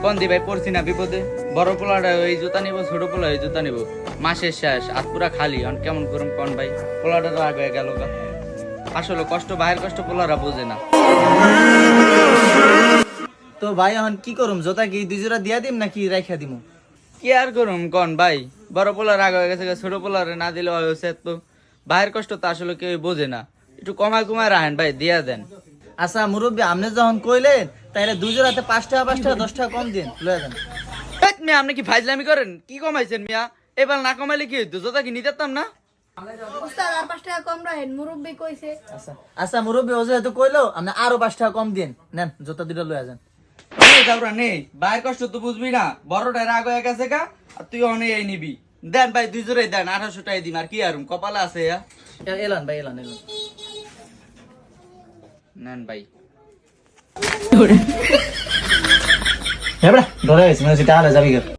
কোন দি ভাই পড়ছি না বিপদে, বড় পোলাটা ওই জুতা নিব, ছোট পোলা ওই জুতা নিব, মাসের শেষ হাত পুরা খালি, এখন কেমন করুম কোন ভাই, পোলাটা রাগ হয়ে গেল গা। আসলে কষ্ট ভাইয়ের কষ্ট পোলারা বোঝে না। তো ভাই এখন কি করুম, জোতা কি 2 জোড়া দিয়া দিম নাকি রাইখা দিমু? কি আর করুম কোন ভাই, বড় পোলা রাগ হয়ে গেছে, ছোট পোলারে না দিলে হয়েছে, তো ভাইয়ের কষ্ট তো আসলে কেউ বোঝে না, একটু কমায় কমায় রাখেন ভাই, দিয়া দেন। আচ্ছা মুরব্বী, আপনি যখন কইলেন তাইলে 2 জোড়াতে 5 টাকা 5 টাকা 10 টাকা কম দিন, লয়ে যান। হেৎ মিয়া, আপনি কি ফাইজলামি করেন? কি কমাইছেন মিয়া? এবার না কমাইলে কি হইতো, জোতা কি নিতে পারতাম না? উস্তাদ আর 5 টাকা কম রাখেন, মুরব্বি কইছে। আচ্ছা আচ্ছা মুরব্বী, ও যেহেতু কইলো আপনি আরো 5 টাকা কম দিন, নেন জোতা দুটো লয়ে যান। নেই তারপরে নেই, ভাইয়ের কষ্ট তো বুঝবি না, বড়টা রাগ হয়ে গেছে গা, আর তুই অনেক এই নিবি। দেন ভাই 2 জোড়াই দেন, 1800 টাকা দিন, আর কি আর কপালে আছে। এলান ভাই, এলান এলান। নেন ভাই। হ্যাঁ বড়া, ধরে গেছে, মানে সেটা আলাদা যাবি।